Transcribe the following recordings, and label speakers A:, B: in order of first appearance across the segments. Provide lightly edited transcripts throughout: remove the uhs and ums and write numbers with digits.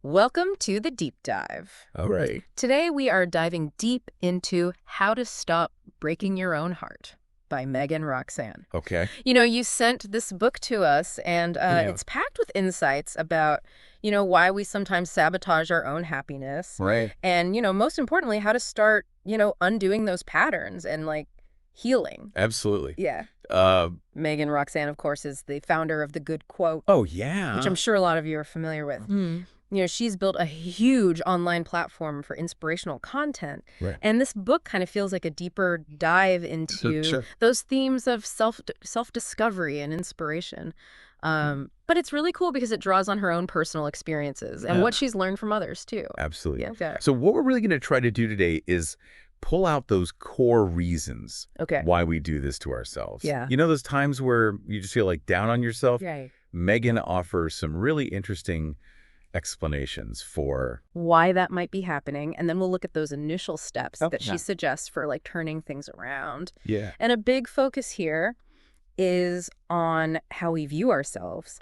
A: Welcome to the Deep Dive.
B: All right.
A: Today we are diving deep into How to Stop Breaking Your Own Heart by Meggan Roxanne.
B: Okay.
A: You sent this book to us, and it's packed with insights about, why we sometimes sabotage our own happiness.
B: Right.
A: And, most importantly, how to start, undoing those patterns and, healing.
B: Absolutely.
A: Yeah. Meggan Roxanne, of course, is the founder of The Good Quote.
B: Oh, yeah.
A: Which I'm sure a lot of you are familiar with. She's built a huge online platform for inspirational content.
B: Right.
A: And this book kind of feels like a deeper dive into those themes of self-discovery and inspiration. But it's really cool because it draws on her own personal experiences and what she's learned from others, too.
B: Absolutely.
A: Yeah.
B: So what we're really going to try to do today is pull out those core reasons why we do this to ourselves.
A: Yeah.
B: Those times where you just feel like down on yourself?
A: Right.
B: Meggan offers some really interesting explanations for
A: why that might be happening, and then we'll look at those initial steps that she suggests for turning things around.
B: Yeah.
A: And a big focus here is on how we view ourselves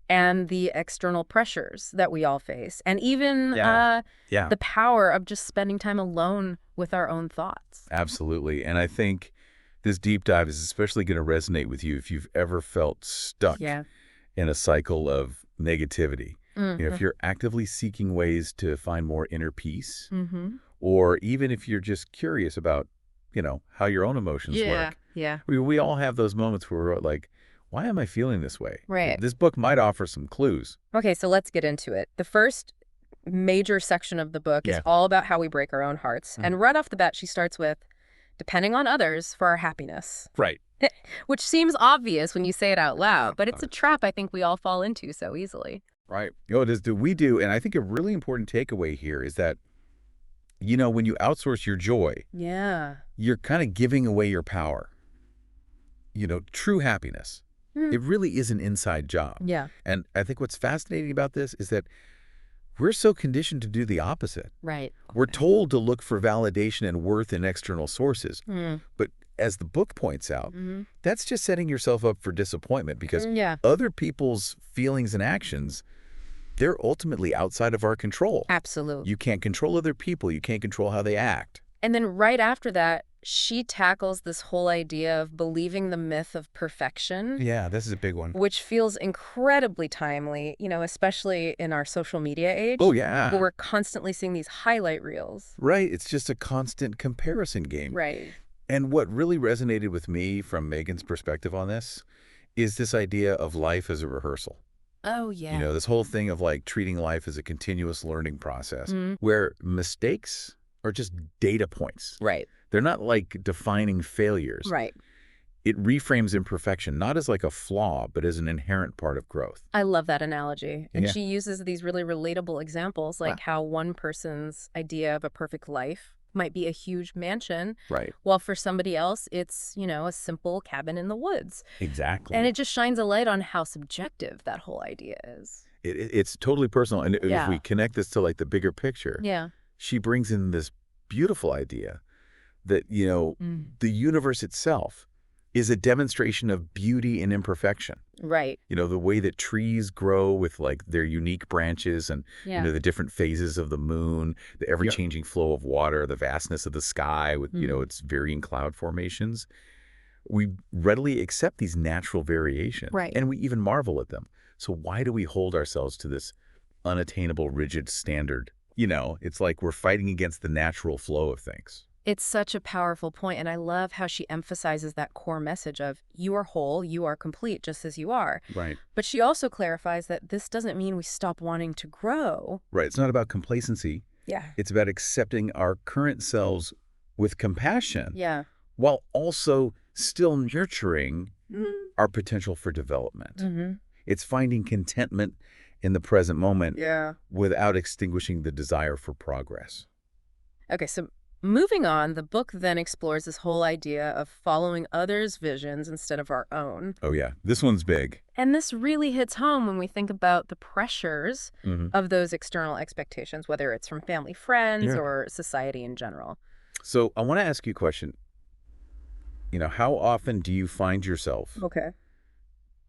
A: and the external pressures that we all face, and even the power of just spending time alone with our own thoughts.
B: Absolutely. And I think this deep dive is especially going to resonate with you if you've ever felt stuck in a cycle of negativity. If you're actively seeking ways to find more inner peace, or even if you're just curious about, how your own emotions work.
A: Yeah.
B: We all have those moments where we're like, why am I feeling this way?
A: Right.
B: This book might offer some clues.
A: Okay, so let's get into it. The first major section of the book is all about how we break our own hearts. And right off the bat, she starts with depending on others for our happiness.
B: Right.
A: Which seems obvious when you say it out loud, but it's a trap I think we all fall into so easily.
B: Right. It is. We do. And I think a really important takeaway here is that, when you outsource your joy, you're kind of giving away your power. True happiness. It really is an inside job.
A: Yeah.
B: And I think what's fascinating about this is that we're so conditioned to do the opposite.
A: Right.
B: We're told to look for validation and worth in external sources. But as the book points out, that's just setting yourself up for disappointment because other people's feelings and actions, they're ultimately outside of our control.
A: Absolutely.
B: You can't control other people. You can't control how they act.
A: And then right after that, she tackles this whole idea of believing the myth of perfection.
B: Yeah, this is a big one.
A: Which feels incredibly timely, especially in our social media age.
B: Oh, yeah.
A: Where we're constantly seeing these highlight reels.
B: Right. It's just a constant comparison game.
A: Right.
B: And what really resonated with me from Meggan's perspective on this is this idea of life as a rehearsal.
A: Oh, yeah.
B: This whole thing of treating life as a continuous learning process where mistakes are just data points.
A: Right.
B: They're not defining failures.
A: Right.
B: It reframes imperfection, not as a flaw, but as an inherent part of growth.
A: I love that analogy. And she uses these really relatable examples, how one person's idea of a perfect life might be a huge mansion.
B: Right.
A: While for somebody else, it's, a simple cabin in the woods.
B: Exactly.
A: And it just shines a light on how subjective that whole idea is.
B: It's totally personal. And if we connect this to the bigger picture, she brings in this beautiful idea that, the universe itself is a demonstration of beauty and imperfection.
A: Right.
B: The way that trees grow with their unique branches and, the different phases of the moon, the ever-changing flow of water, the vastness of the sky with, its varying cloud formations. We readily accept these natural variations.
A: Right.
B: And we even marvel at them. So why do we hold ourselves to this unattainable, rigid standard? It's like we're fighting against the natural flow of things.
A: It's such a powerful point, and I love how she emphasizes that core message of you are whole, you are complete, just as you are.
B: Right.
A: But she also clarifies that this doesn't mean we stop wanting to grow.
B: Right. It's not about complacency.
A: Yeah.
B: It's about accepting our current selves with compassion.
A: Yeah.
B: While also still nurturing our potential for development. It's finding contentment in the present moment without extinguishing the desire for progress.
A: Okay, so moving on, the book then explores this whole idea of following others' visions instead of our own.
B: Oh, yeah. This one's big.
A: And this really hits home when we think about the pressures of those external expectations, whether it's from family, friends, or society in general.
B: So I want to ask you a question. How often do you find yourself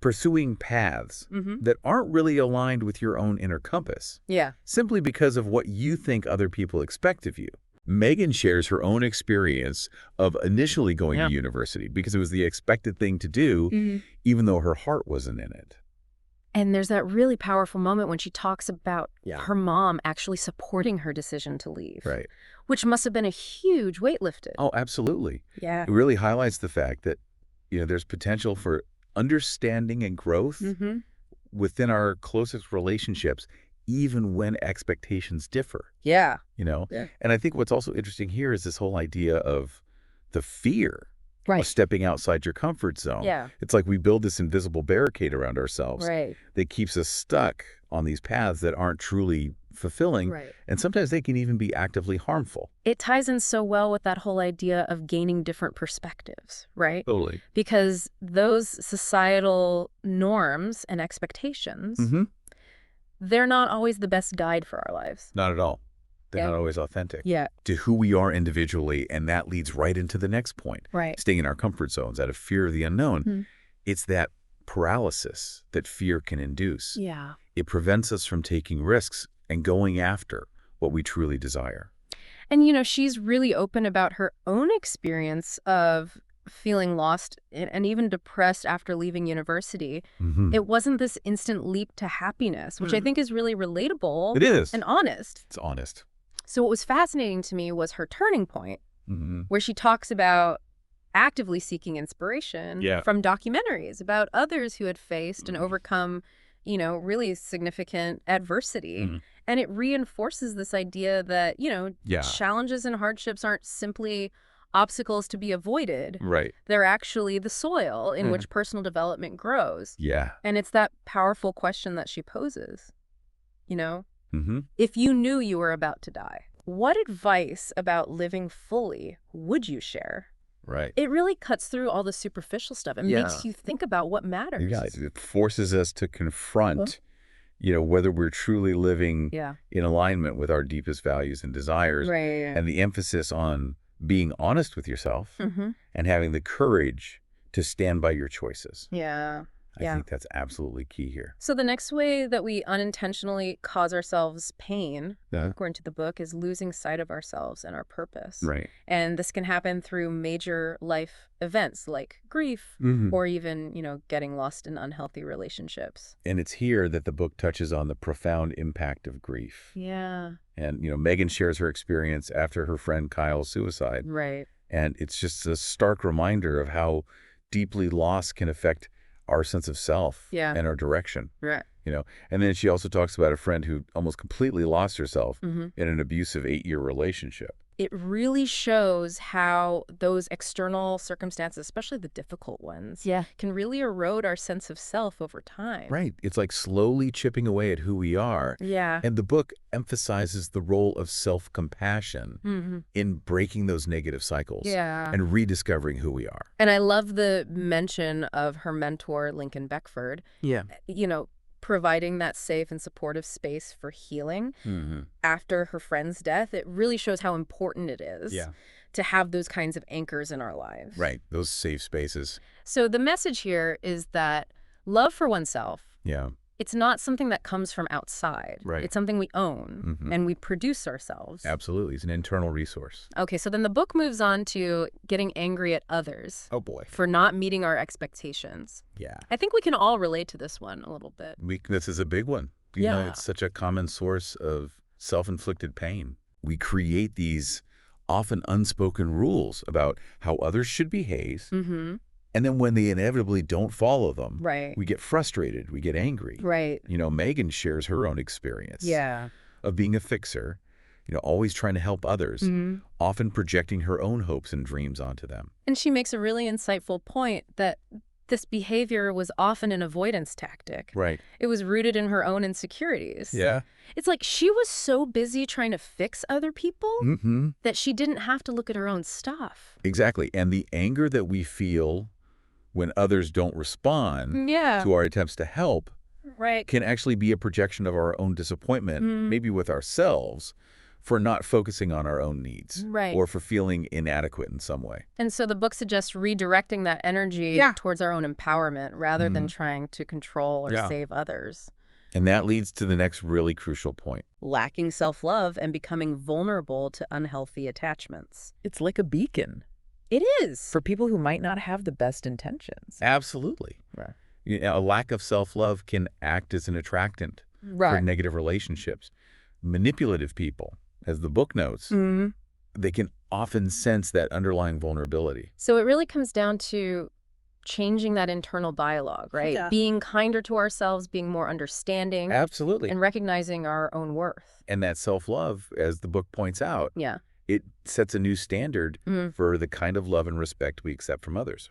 B: pursuing paths that aren't really aligned with your own inner compass.
A: Yeah.
B: Simply because of what you think other people expect of you. Meggan shares her own experience of initially going to university because it was the expected thing to do, even though her heart wasn't in it.
A: And there's that really powerful moment when she talks about her mom actually supporting her decision to leave.
B: Right.
A: Which must have been a huge weight lifted.
B: Oh, absolutely.
A: Yeah.
B: It really highlights the fact that, there's potential for understanding and growth within our closest relationships, even when expectations differ.
A: Yeah.
B: And I think what's also interesting here is this whole idea of the fear of stepping outside your comfort zone.
A: Yeah.
B: It's like we build this invisible barricade around ourselves that keeps us stuck on these paths that aren't truly fulfilling. And sometimes they can even be actively harmful.
A: It ties in so well with that whole idea of gaining different perspectives, right?
B: Totally.
A: Because those societal norms and expectations, they're not always the best guide for our lives.
B: Not at all. They're not always authentic
A: to
B: who we are individually, and that leads right into the next point. Staying in our comfort zones out of fear of the unknown. It's that paralysis that fear can induce. It prevents us from taking risks and going after what we truly desire.
A: And, she's really open about her own experience of feeling lost and even depressed after leaving university. It wasn't this instant leap to happiness, which I think is really relatable.
B: It is.
A: And honest.
B: It's honest.
A: So what was fascinating to me was her turning point, where she talks about actively seeking inspiration from documentaries about others who had faced and overcome, really significant adversity. And it reinforces this idea that, challenges and hardships aren't simply obstacles to be avoided. They're actually the soil in which personal development grows. And it's that powerful question that she poses, If you knew you were about to die, what advice about living fully would you share? It really cuts through all the superficial stuff and makes you think about what matters.
B: It forces us to confront, whether we're truly living in alignment with our deepest values and desires. And the emphasis on being honest with yourself and having the courage to stand by your choices. I think that's absolutely key here.
A: So the next way that we unintentionally cause ourselves pain, according to the book, is losing sight of ourselves and our purpose. And this can happen through major life events like grief or even, getting lost in unhealthy relationships.
B: And it's here that the book touches on the profound impact of grief. And, Meggan shares her experience after her friend Kyle's suicide. And it's just a stark reminder of how deeply loss can affect our sense of self and our direction. And then she also talks about a friend who almost completely lost herself in an abusive 8-year relationship.
A: It really shows how those external circumstances, especially the difficult ones, can really erode our sense of self over time.
B: It's like slowly chipping away at who we are. And the book emphasizes the role of self-compassion in breaking those negative cycles and rediscovering who we are.
A: And I love the mention of her mentor, Lincoln Beckford. Providing that safe and supportive space for healing after her friend's death. It really shows how important it is to have those kinds of anchors in our lives.
B: Those safe spaces.
A: So the message here is that love for oneself, it's not something that comes from outside. It's something we own and we produce ourselves.
B: Absolutely. It's an internal resource.
A: Okay, so then the book moves on to getting angry at others.
B: Oh, boy.
A: For not meeting our expectations. I think we can all relate to this one a little bit.
B: This is a big one. It's such a common source of self-inflicted pain. We create these often unspoken rules about how others should behave. And then when they inevitably don't follow them, we get frustrated, we get angry. Meggan shares her own experience of being a fixer, always trying to help others, often projecting her own hopes and dreams onto them.
A: And she makes a really insightful point that this behavior was often an avoidance tactic. It was rooted in her own insecurities. It's like she was so busy trying to fix other people that she didn't have to look at her own stuff.
B: Exactly. And the anger that we feel when others don't respond to our attempts to help can actually be a projection of our own disappointment, maybe with ourselves, for not focusing on our own needs.
A: Right.
B: Or for feeling inadequate in some way.
A: And so the book suggests redirecting that energy towards our own empowerment rather than trying to control or save others.
B: And that leads to the next really crucial point.
A: Lacking self-love and becoming vulnerable to unhealthy attachments.
C: It's like a beacon.
A: It is.
C: For people who might not have the best intentions.
B: Absolutely.
C: Right.
B: A lack of self-love can act as an attractant for negative relationships. Manipulative people, as the book notes, they can often sense that underlying vulnerability.
A: So it really comes down to changing that internal dialogue, right?
C: Yeah.
A: Being kinder to ourselves, being more understanding.
B: Absolutely.
A: And recognizing our own worth.
B: And that self-love, as the book points out, it sets a new standard for the kind of love and respect we accept from others.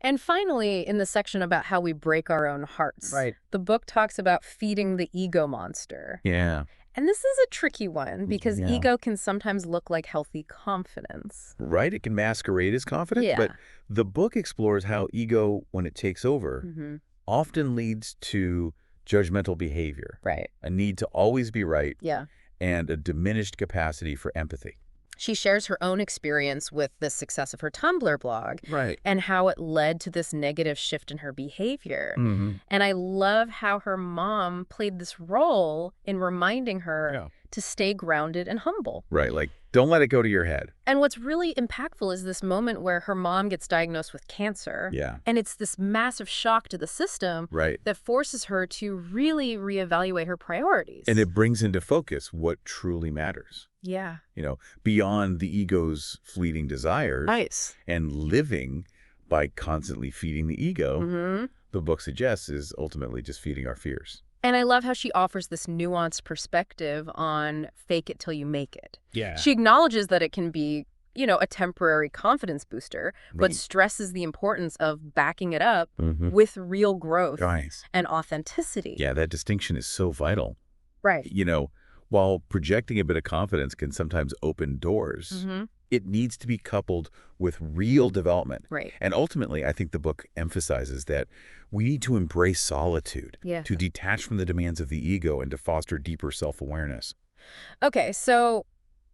A: And finally, in the section about how we break our own hearts, the book talks about feeding the ego monster.
B: Yeah.
A: And this is a tricky one because ego can sometimes look like healthy confidence.
B: Right? It can masquerade as confidence, but the book explores how ego, when it takes over, often leads to judgmental behavior.
A: Right.
B: A need to always be right.
A: Yeah.
B: And a diminished capacity for empathy.
A: She shares her own experience with the success of her Tumblr blog and how it led to this negative shift in her behavior. And I love how her mom played this role in reminding her to stay grounded and humble.
B: Right, like, don't let it go to your head.
A: And what's really impactful is this moment where her mom gets diagnosed with cancer.
B: Yeah.
A: And it's this massive shock to the system that forces her to really reevaluate her priorities.
B: And it brings into focus what truly matters.
A: Yeah.
B: You know, beyond the ego's fleeting desires.
A: Nice.
B: And living by constantly feeding the ego, the book suggests is ultimately just feeding our fears.
A: And I love how she offers this nuanced perspective on fake it till you make it.
B: Yeah.
A: She acknowledges that it can be, you know, a temporary confidence booster, but stresses the importance of backing it up with real growth and authenticity.
B: Yeah, that distinction is so vital.
A: Right.
B: You know, while projecting a bit of confidence can sometimes open doors, it needs to be coupled with real development.
A: Right.
B: And ultimately, I think the book emphasizes that we need to embrace solitude, to detach from the demands of the ego and to foster deeper self-awareness.
A: Okay, so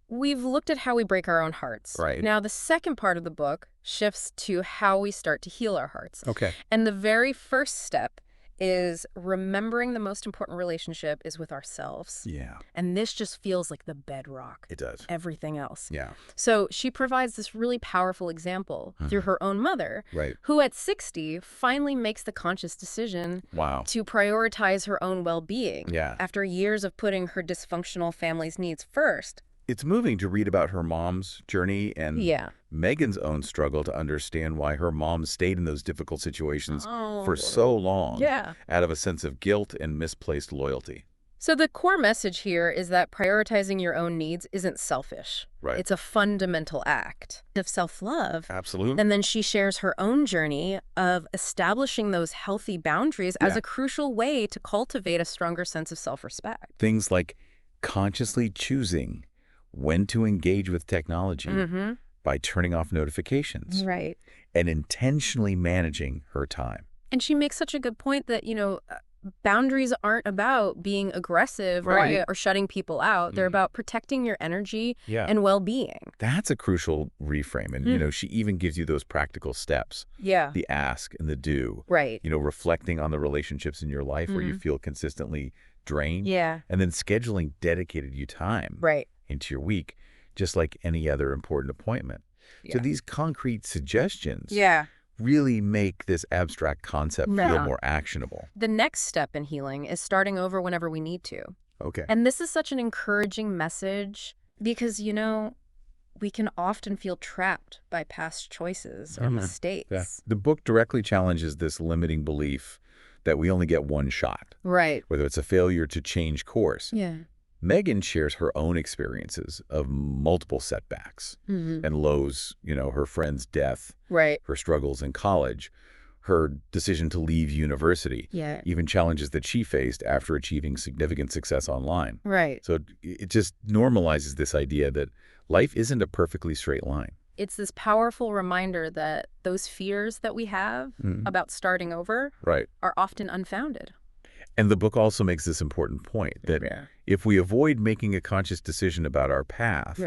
A: we've looked at how we break our own hearts.
B: Right.
A: Now, the second part of the book shifts to how we start to heal our hearts.
B: Okay.
A: And the very first step is remembering the most important relationship is with ourselves.
B: Yeah.
A: And this just feels like the bedrock.
B: It does.
A: Everything else.
B: Yeah.
A: So she provides this really powerful example through her own mother, who at 60 finally makes the conscious decision to prioritize her own well-being after years of putting her dysfunctional family's needs first.
B: It's moving to read about her mom's journey and Meggan's own struggle to understand why her mom stayed in those difficult situations for so long out of a sense of guilt and misplaced loyalty.
A: So the core message here is that prioritizing your own needs isn't selfish.
B: Right.
A: It's a fundamental act of self-love.
B: Absolutely.
A: And then she shares her own journey of establishing those healthy boundaries as a crucial way to cultivate a stronger sense of self-respect.
B: Things like consciously choosing when to engage with technology by turning off notifications.
A: Right.
B: And intentionally managing her time.
A: And she makes such a good point that, you know, boundaries aren't about being aggressive or shutting people out. They're about protecting your energy and well-being.
B: That's a crucial reframe. And, you know, she even gives you those practical steps.
A: Yeah.
B: The ask and the do.
A: Right.
B: You know, reflecting on the relationships in your life where you feel consistently drained.
A: Yeah.
B: And then scheduling dedicated you time into your week, just like any other important appointment. So these concrete suggestions really make this abstract concept feel more actionable.
A: The next step in healing is starting over whenever we need to.
B: Okay.
A: And this is such an encouraging message because, you know, we can often feel trapped by past choices or mistakes.
B: Yeah. The book directly challenges this limiting belief that we only get one shot.
A: Right.
B: Whether it's a failure to change course.
A: Yeah.
B: Meggan shares her own experiences of multiple setbacks and lows, you know, her friend's death, her struggles in college, her decision to leave university, even challenges that she faced after achieving significant success online.
A: Right.
B: So it just normalizes this idea that life isn't a perfectly straight line.
A: It's this powerful reminder that those fears that we have about starting over are often unfounded.
B: And the book also makes this important point that if we avoid making a conscious decision about our path,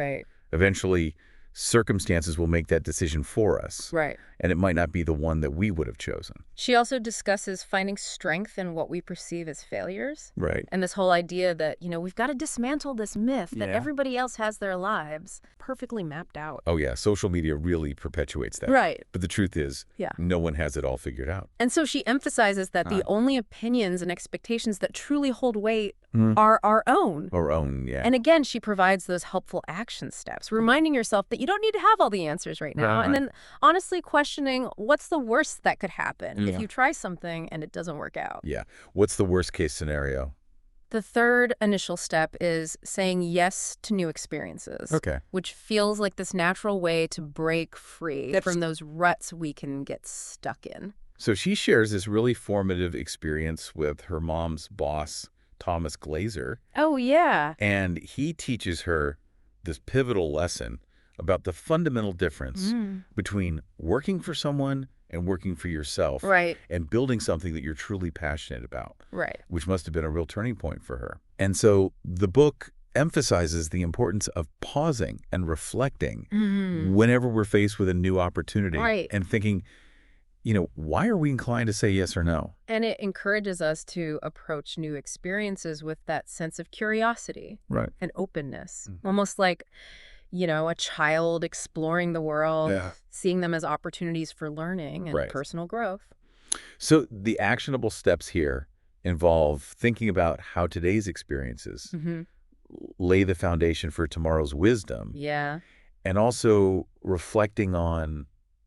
B: eventually circumstances will make that decision for us.
A: Right.
B: And it might not be the one that we would have chosen.
A: She also discusses finding strength in what we perceive as failures.
B: Right.
A: And this whole idea that, we've got to dismantle this myth that everybody else has their lives perfectly mapped out.
B: Oh, yeah. Social media really perpetuates that.
A: Right.
B: But the truth is, no one has it all figured out.
A: And so she emphasizes that the only opinions and expectations that truly hold weight are our own.
B: Our own, yeah.
A: And again, she provides those helpful action steps, reminding yourself that you don't need to have all the answers right now. And then honestly questioning what's the worst that could happen if you try something and it doesn't work out.
B: Yeah. What's the worst case scenario?
A: The third initial step is saying yes to new experiences.
B: Okay.
A: Which feels like this natural way to break free from those ruts we can get stuck in.
B: So she shares this really formative experience with her mom's boss, Thomas Glazer.
A: Oh, yeah.
B: And he teaches her this pivotal lesson about the fundamental difference between working for someone and working for yourself.
A: Right.
B: And building something that you're truly passionate about.
A: Right.
B: Which must have been a real turning point for her. And so the book emphasizes the importance of pausing and reflecting whenever we're faced with a new opportunity.
A: Right.
B: And thinking, why are we inclined to say yes or no?
A: And it encourages us to approach new experiences with that sense of curiosity and openness. Almost like, a child exploring the world, seeing them as opportunities for learning and personal growth.
B: So the actionable steps here involve thinking about how today's experiences lay the foundation for tomorrow's wisdom.
A: Yeah.
B: And also reflecting on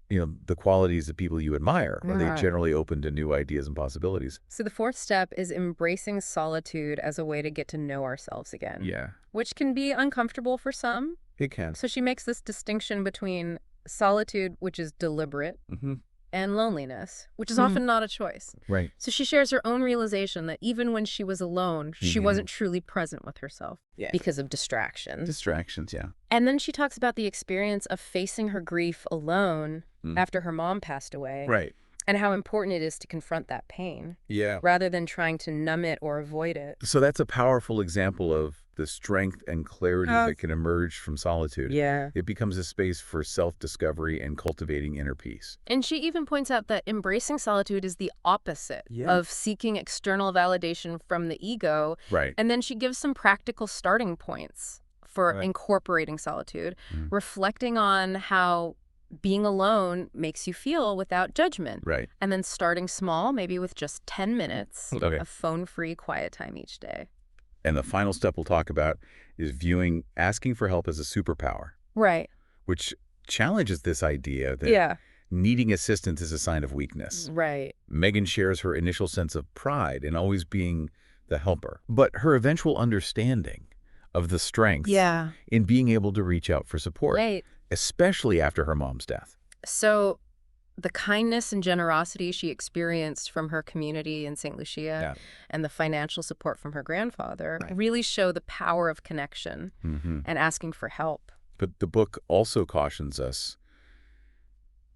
B: the qualities of people you admire. Are they generally open to new ideas and possibilities?
A: So the fourth step is embracing solitude as a way to get to know ourselves again.
B: Yeah.
A: Which can be uncomfortable for some.
B: It can.
A: So she makes this distinction between solitude, which is deliberate, and loneliness, which is often not a choice.
B: Right.
A: So she shares her own realization that even when she was alone, she wasn't truly present with herself because of distractions.
B: Distractions, yeah.
A: And then she talks about the experience of facing her grief alone after her mom passed away.
B: Right.
A: And how important it is to confront that pain.
B: Yeah.
A: Rather than trying to numb it or avoid it.
B: So that's a powerful example of the strength and clarity that can emerge from solitude.
A: Yeah.
B: It becomes a space for self-discovery and cultivating inner peace.
A: And she even points out that embracing solitude is the opposite of seeking external validation from the ego.
B: Right.
A: And then she gives some practical starting points for incorporating solitude, reflecting on how being alone makes you feel without judgment.
B: Right.
A: And then starting small, maybe with just 10 minutes of phone-free quiet time each day.
B: And the final step we'll talk about is viewing asking for help as a superpower.
A: Right.
B: Which challenges this idea that needing assistance is a sign of weakness.
A: Right.
B: Meggan shares her initial sense of pride in always being the helper, but her eventual understanding of the strength in being able to reach out for support, especially after her mom's death.
A: So the kindness and generosity she experienced from her community in St. Lucia and the financial support from her grandfather really show the power of connection and asking for help.
B: But the book also cautions us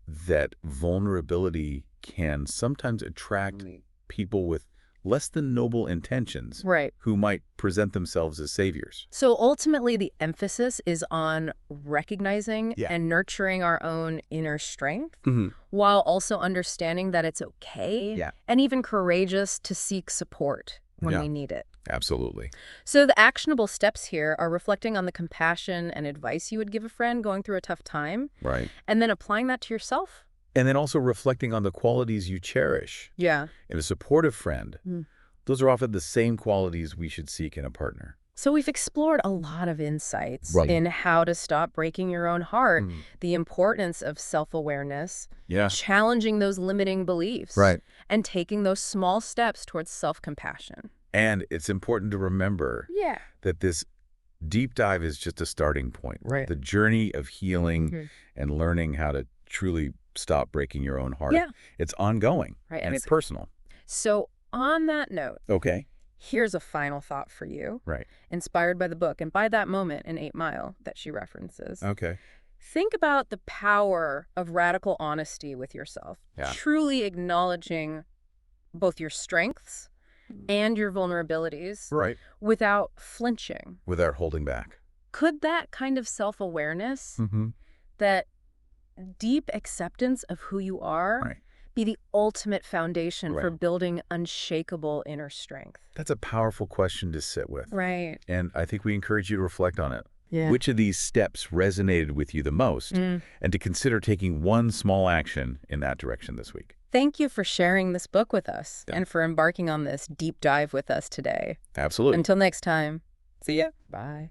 B: that vulnerability can sometimes attract people with less than noble intentions who might present themselves as saviors.
A: So ultimately, the emphasis is on recognizing and nurturing our own inner strength while also understanding that it's okay and even courageous to seek support when we need it.
B: Absolutely.
A: So the actionable steps here are reflecting on the compassion and advice you would give a friend going through a tough time.
B: Right.
A: And then applying that to yourself.
B: And then also reflecting on the qualities you cherish.
A: Yeah.
B: In a supportive friend. Those are often the same qualities we should seek in a partner.
A: So we've explored a lot of insights in how to stop breaking your own heart, the importance of self-awareness, challenging those limiting beliefs, and taking those small steps towards self-compassion.
B: And it's important to remember that this deep dive is just a starting point. Right. The journey of healing and learning how to truly stop breaking your own heart. It's ongoing and it's personal.
A: So on that note, here's a final thought for you. Inspired by the book and by that moment in 8 Mile that she references. Think about the power of radical honesty with yourself. Truly acknowledging both your strengths and your vulnerabilities
B: right,
A: without flinching.
B: without holding back.
A: Could that kind of self-awareness, that deep acceptance of who you are, be the ultimate foundation for building unshakable inner strength?
B: That's a powerful question to sit with.
A: Right.
B: And I think we encourage you to reflect on it.
A: Yeah.
B: Which of these steps resonated with you the most, and to consider taking one small action in that direction this week.
A: Thank you for sharing this book with us and for embarking on this deep dive with us today.
B: Absolutely.
A: Until next time.
C: See ya. Bye.